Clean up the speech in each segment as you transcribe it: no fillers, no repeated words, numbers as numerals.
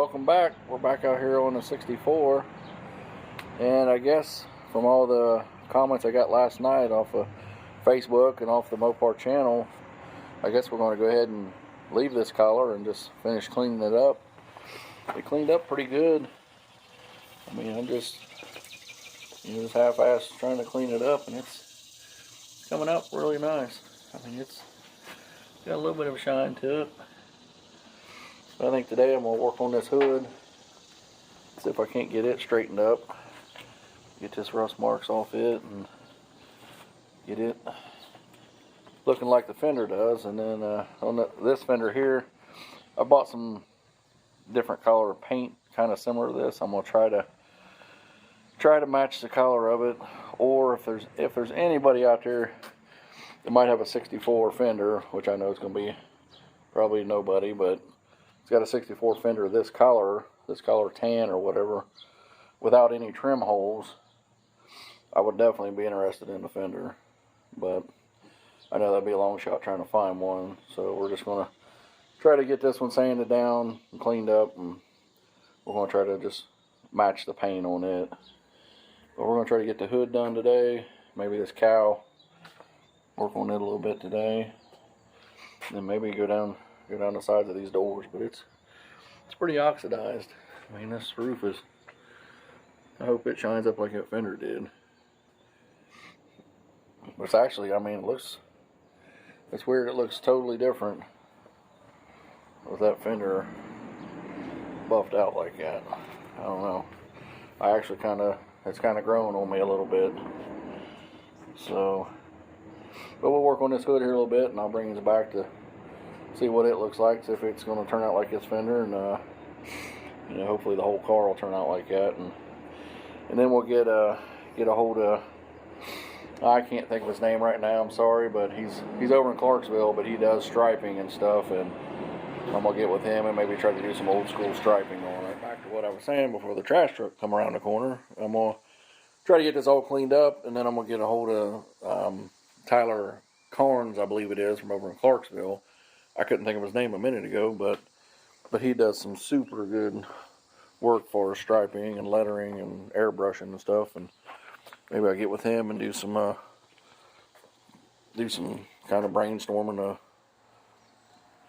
welcome back. We're back out here on the 64, and I guess from all the comments I got last night off of Facebook and off the Mopar channel, I guess we're going to go ahead and leave this collar and just finish cleaning it up. It cleaned up pretty good. I mean, I'm just half-assed trying to clean it up, and it's coming out really nice. I mean, it's got a little bit of shine to it. I think today I'm going to work on this hood, see if I can't get it straightened up, get this rust marks off it, and get it looking like the fender does. And then on this fender here, I bought some different color paint, kind of similar to this. I'm going to try to match the color of it, or if there's anybody out there that might have a 64 fender, which I know is going to be probably nobody, but it's got a 64 fender of this color tan or whatever, without any trim holes, I would definitely be interested in the fender. But I know that'd be a long shot trying to find one, so we're just going to try to get this one sanded down and cleaned up, and we're going to try to just match the paint on it. But we're going to try to get the hood done today, maybe this cowl, work on it a little bit today, and then maybe go down the sides of these doors. But it's pretty oxidized. I mean, this roof is, I hope it shines up like that fender did. But it's actually, I mean, it's weird, it looks totally different with that fender buffed out like that. I don't know. I actually it's kind of grown on me a little bit. So, but we'll work on this hood here a little bit, and I'll bring this back to see what it looks like, see if it's going to turn out like this fender, and hopefully the whole car will turn out like that, and then we'll get a hold of, I can't think of his name right now, I'm sorry, but he's over in Clarksville, but he does striping and stuff, and I'm gonna get with him and maybe try to do some old school striping on it. Back to what I was saying before the trash truck come around the corner, I'm gonna try to get this all cleaned up, and then I'm gonna get a hold of Tyler Carnes, I believe it is, from over in Clarksville. I couldn't think of his name a minute ago, but he does some super good work for striping and lettering and airbrushing and stuff, and maybe I'll get with him and do some kind of brainstorming of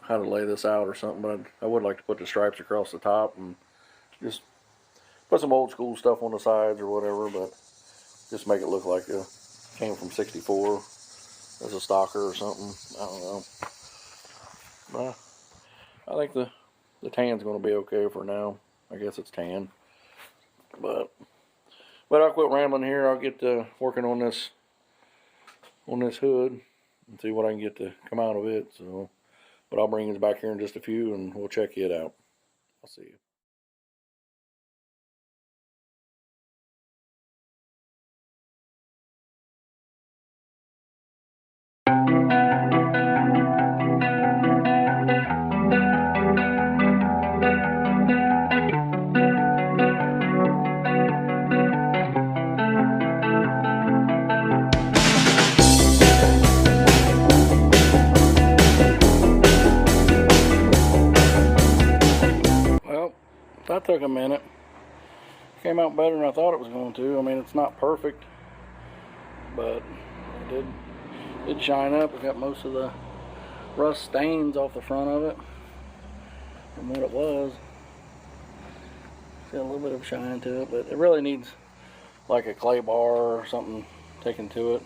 how to lay this out or something. But I would like to put the stripes across the top and just put some old school stuff on the sides or whatever, but just make it look like it came from 64 as a stocker or something. I don't know. I think the tan's going to be okay for now. I guess it's tan. But I'll quit rambling here. I'll get to working on this hood and see what I can get to come out of it. So, but I'll bring it back here in just a few, and we'll check it out. I'll see you. That took a minute. Came out better than I thought it was going to. I mean, it's not perfect, but it did shine up. It got most of the rust stains off the front of it from what it was. It's got a little bit of shine to it, but it really needs like a clay bar or something taken to it.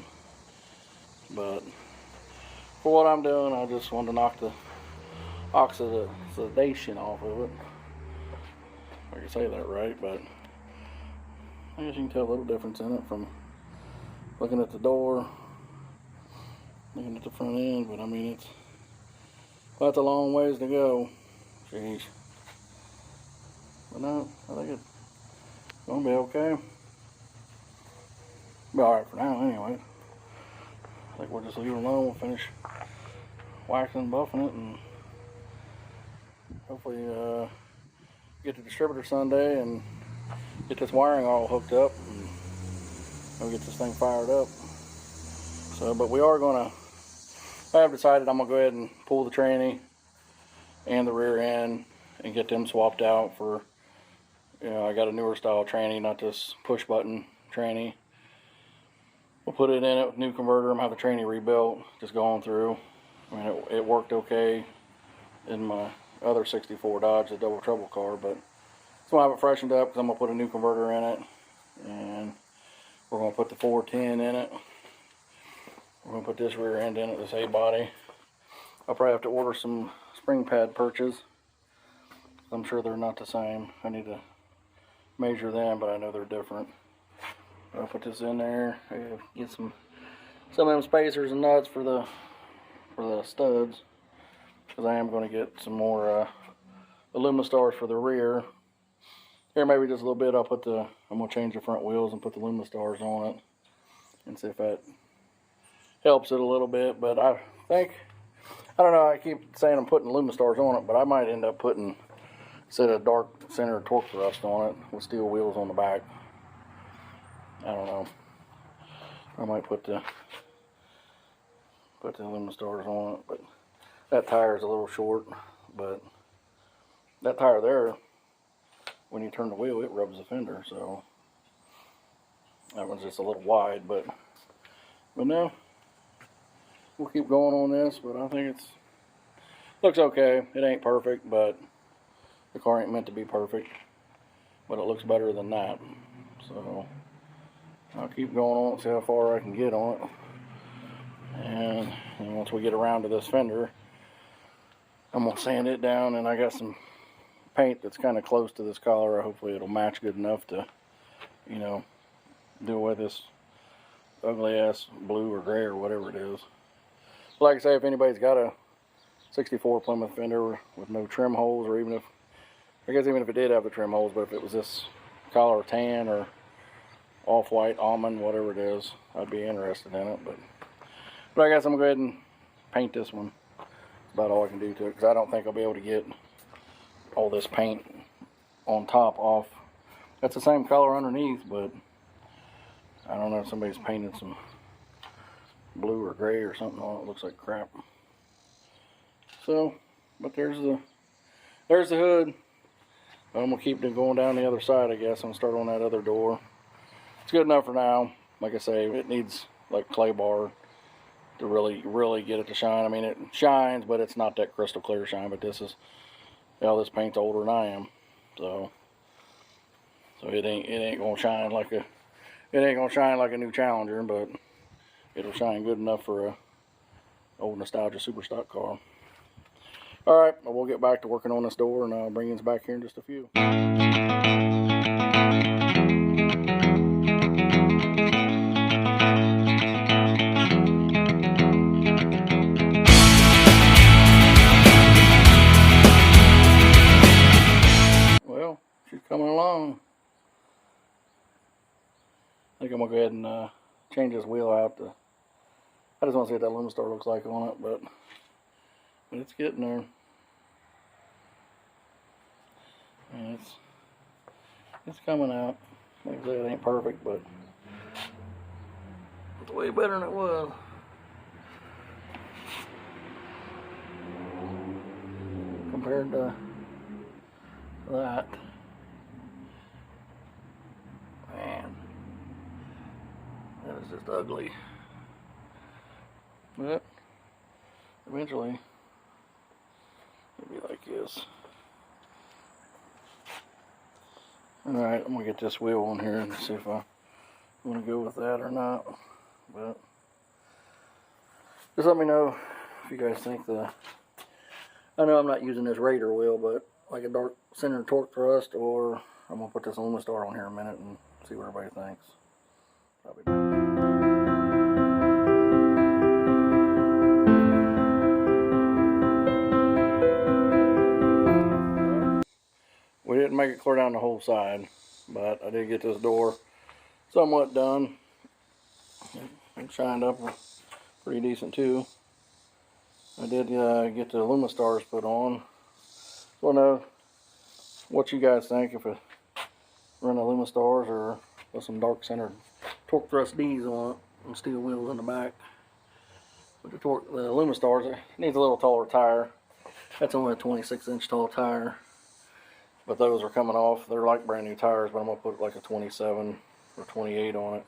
But for what I'm doing, I just wanted to knock the oxidation off of it. I can say that right, but I guess you can tell a little difference in it from looking at the door, looking at the front end. But I mean, that's a long ways to go. Jeez. But no, I think it's gonna be okay. Be alright for now anyway. I think we'll just leave it alone. We'll finish waxing and buffing it, and hopefully get the distributor Sunday and get this wiring all hooked up, and we'll get this thing fired up. So, but we are gonna, I have decided I'm gonna go ahead and pull the tranny and the rear end and get them swapped out for, you know, I got a newer style tranny, not this push button tranny. We'll put it in it with new converter and have the tranny rebuilt, just going through. I mean, it worked okay in my other 64 Dodge, the double trouble car, but so I'll have it freshened up because I'm going to put a new converter in it, and we're going to put the 410 in it. We're going to put this rear end in it, this A-body. I'll probably have to order some spring pad perches. I'm sure they're not the same. I need to measure them, but I know they're different. I'll put this in there. I gotta get some of them spacers and nuts for the studs, because I am going to get some more aluminum stars for the rear. Here, maybe just a little bit. I'm going to change the front wheels and put the aluminum stars on it and see if that helps it a little bit. But I don't know, I keep saying I'm putting aluminum stars on it, but I might end up putting, instead of dark center torque thrust on it, with steel wheels on the back. I don't know. I might put the aluminum stars on it, but that tire is a little short. But that tire there, when you turn the wheel, it rubs the fender, so that one's just a little wide. But no, we'll keep going on this. But I think looks okay. It ain't perfect, but the car ain't meant to be perfect, but it looks better than that. So I'll keep going on, see how far I can get on it. And once we get around to this fender, I'm going to sand it down, and I got some paint that's kind of close to this collar. Hopefully it'll match good enough to, you know, do away with this ugly ass blue or gray or whatever it is. But like I say, if anybody's got a 64 Plymouth fender with no trim holes, or even if it did have the trim holes, but if it was this collar tan or off-white almond, whatever it is, I'd be interested in it. But I guess I'm going to go ahead and paint this one. That's about all I can do to it, because I don't think I'll be able to get all this paint on top off. That's the same color underneath, but I don't know if somebody's painted some blue or gray or something on it. It looks like crap. So, but there's the hood. I'm going to keep going down the other side, I guess. I'm going to start on that other door. It's good enough for now. Like I say, it needs like clay bar to really get it to shine. I mean, it shines, but it's not that crystal clear shine. But this paint's older than I am, so it ain't gonna shine like a new Challenger, but it'll shine good enough for a old nostalgia super stock car. All right, well, we'll get back to working on this door, and I'll bring you back here in just a few. Well, she's coming along. I think I'm gonna go ahead and change this wheel out. I just want to see what that aluminum star looks like on it, but it's getting there. And it's coming out. Like I said, it ain't perfect, but it's way better than it was. Compared to that. Man, that is just ugly. But eventually it'll be like this. Alright, I'm gonna get this wheel on here and see if I want to go with that or not. But just let me know if you guys think I know I'm not using this Raider wheel, but like a dark center torque thrust, or I'm gonna put this aluminum star on here in a minute and see what everybody thinks. Probably better. We didn't make it clear down the whole side, but I did get this door somewhat done. It shined up pretty decent too. I did get the aluminum stars put on. So I know what you guys think, if it run aluminum stars or with some dark centered torque thrust D's on it and steel wheels in the back. With the aluminum stars, it needs a little taller tire. That's only a 26-inch tall tire. But those are coming off. They're like brand new tires, but I'm gonna put like a 27 or 28 on it.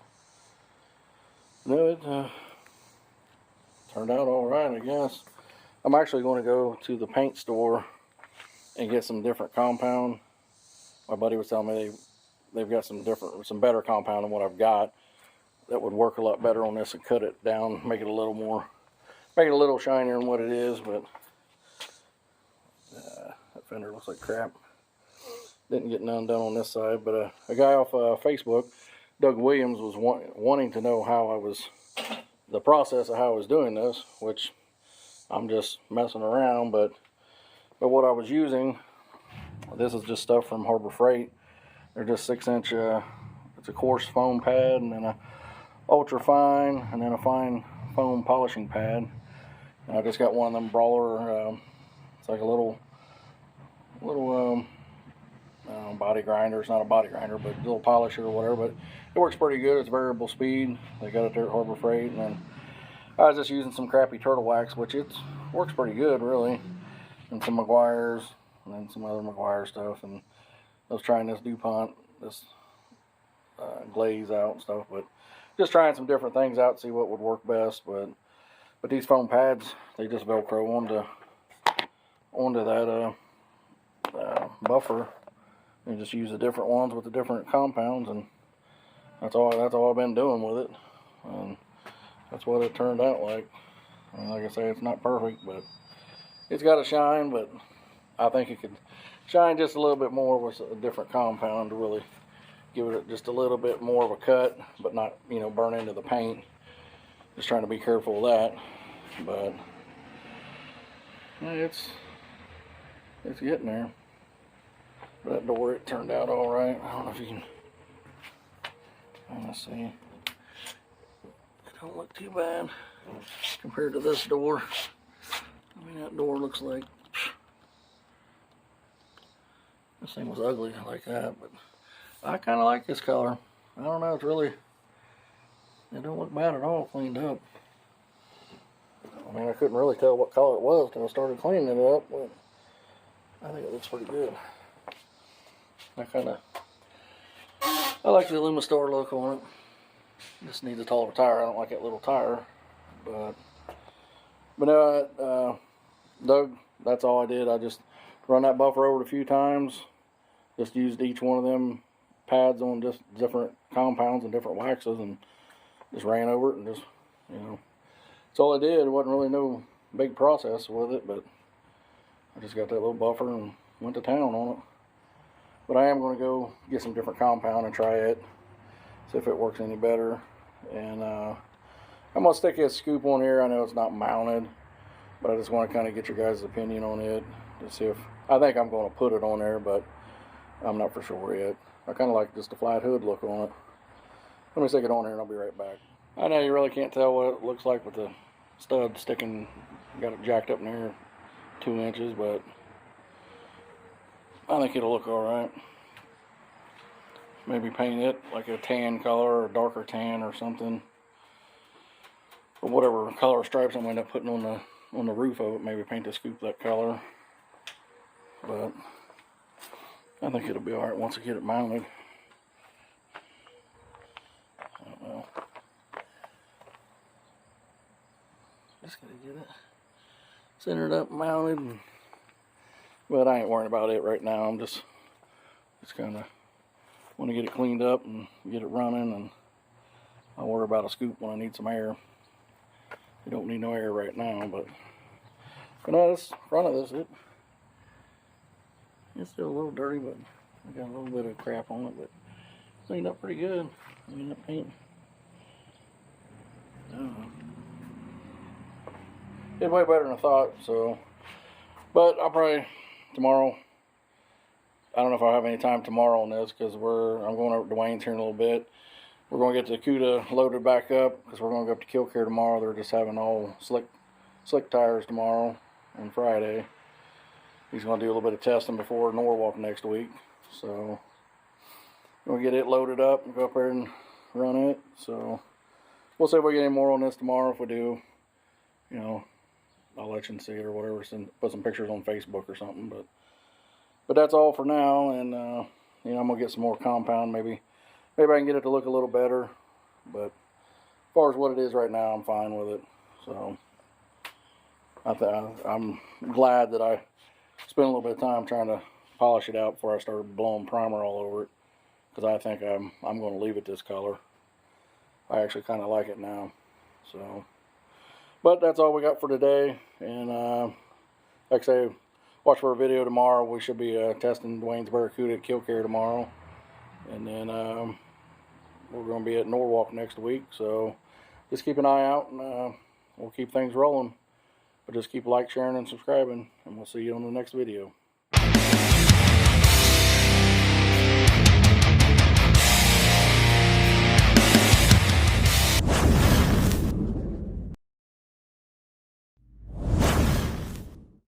No, it turned out all right, I guess. I'm actually going to go to the paint store and get some different compound. My buddy was telling me they've got some better compound than what I've got that would work a lot better on this and cut it down, make it a little shinier than what it is. But that fender looks like crap. Didn't get none done on this side, but a guy off Facebook, Doug Williams, was wanting to know the process of how I was doing this, which I'm just messing around. But what I was using, this is just stuff from Harbor Freight. They're just 6-inch. It's a coarse foam pad, and then a ultra fine, and then a fine foam polishing pad. And I just got one of them brawler. It's like a little body grinder. It's not a body grinder, but a little polisher or whatever. But it works pretty good. It's variable speed. They got it there at Harbor Freight. And then I was just using some crappy turtle wax, which it works pretty good, really. And some Meguiar's, and then some other Meguiar stuff. And I was trying this DuPont, this glaze out and stuff, but just trying some different things out, see what would work best. But these foam pads, they just Velcro onto that buffer. You just use the different ones with the different compounds, and that's all I've been doing with it. And that's what it turned out like. I mean, like I say, it's not perfect, but it's got a shine. But I think it could shine just a little bit more with a different compound to really give it just a little bit more of a cut, but not, burn into the paint. Just trying to be careful of that. But yeah, it's getting there. That door, it turned out all right. I don't know if you can. Let's see. It don't look too bad compared to this door. I mean, that door looks like this thing was ugly like that, but I kind of like this color. I don't know. It don't look bad at all cleaned up. I mean, I couldn't really tell what color it was until I started cleaning it up, but I think it looks pretty good. I like the Lumistar look on it. Just needs a taller tire. I don't like that little tire, but no, Doug, that's all I did. I just run that buffer over it a few times. Just used each one of them pads on just different compounds and different waxes, and just ran over it, and just, that's all I did. It wasn't really no big process with it, but I just got that little buffer and went to town on it. But I am going to go get some different compound and try it, see if it works any better. And I'm going to stick a scoop on here. I know it's not mounted, but I just want to kind of get your guys' opinion on it to see if, I think I'm going to put it on there, but I'm not for sure yet. I kind of like just the flat hood look on it. Let me stick it on there and I'll be right back. I know you really can't tell what it looks like with the stud sticking, got it jacked up in there 2 inches, but I think it'll look alright. Maybe paint it like a tan color or darker tan or something. Or whatever color stripes I'm going to end up putting on the roof of it. Maybe paint the scoop that color. But I think it'll be alright once I get it mounted. I don't know. Just gotta get it centered up, mounted. But I ain't worrying about it right now. I'm just kind of want to get it cleaned up and get it running, and I'll worry about a scoop when I need some air. You don't need no air right now, but no, this front of this, it's still a little dirty, but I got a little bit of crap on it, but cleaned up pretty good. I mean, that paint. It's way better than I thought. So, but I'll probably tomorrow. I don't know if I'll have any time tomorrow on this because I'm going over to Dwayne's here in a little bit. We're going to get the Cuda loaded back up because we're going to go up to Kill Care tomorrow. They're just having all slick tires tomorrow and Friday. He's going to do a little bit of testing before Norwalk next week. So we'll get it loaded up and go up there and run it. So we'll see if we get any more on this tomorrow. If we do, I'll let you see it or whatever. Put some pictures on Facebook or something. But But that's all for now, and you know, I'm gonna get some more compound. Maybe I can get it to look a little better. But as far as what it is right now, I'm fine with it. So I'm glad that I spent a little bit of time trying to polish it out before I started blowing primer all over it, because I think I'm going to leave it this color. I actually kind of like it now. So, but that's all we got for today. And like I say, watch for a video tomorrow. We should be testing Dwayne's Barracuda at Kill Care tomorrow, and then we're going to be at Norwalk next week. So just keep an eye out, and we'll keep things rolling. But just keep sharing, and subscribing, and we'll see you on the next video.